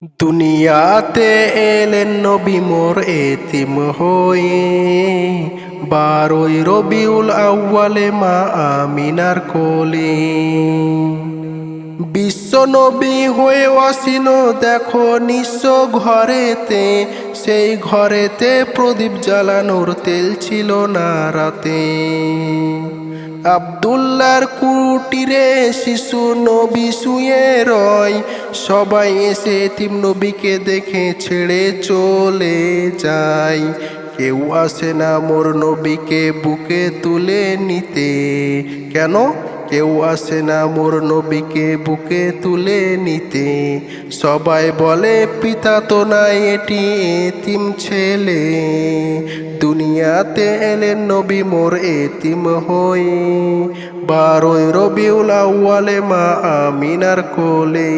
দুনিয়াতে এলেন নবী মোর এতিম হয়ে, 12ই রবিউল আউয়ালে মা আমিনার কোলে। বিশ্ব নবী হয়ে আসিন দেখো নিঃস্ব ঘরেতে, সেই ঘরেতে প্রদীপ জ্বালানোর তেল ছিল না রাতে। আব্দুল্লাহর কুটিরে শিশু নবী শুয়ে রয়, সবাই এসে এতিম নবীকে দেখে ছেড়ে চলে যায়। কেউ আসে না মোর নবীকে বুকে তুলে নিতে, কেন কেউ আসে না মোর নবীকে বুকে তুলে নিতে? সবাই বলে পিতা তো নাই এটি এতিম ছেলে। দুনিয়াতে এলেন নবী মোর এতিম হয়ে, 12ই রবিউল আউয়ালে মা আমিনার কোলে।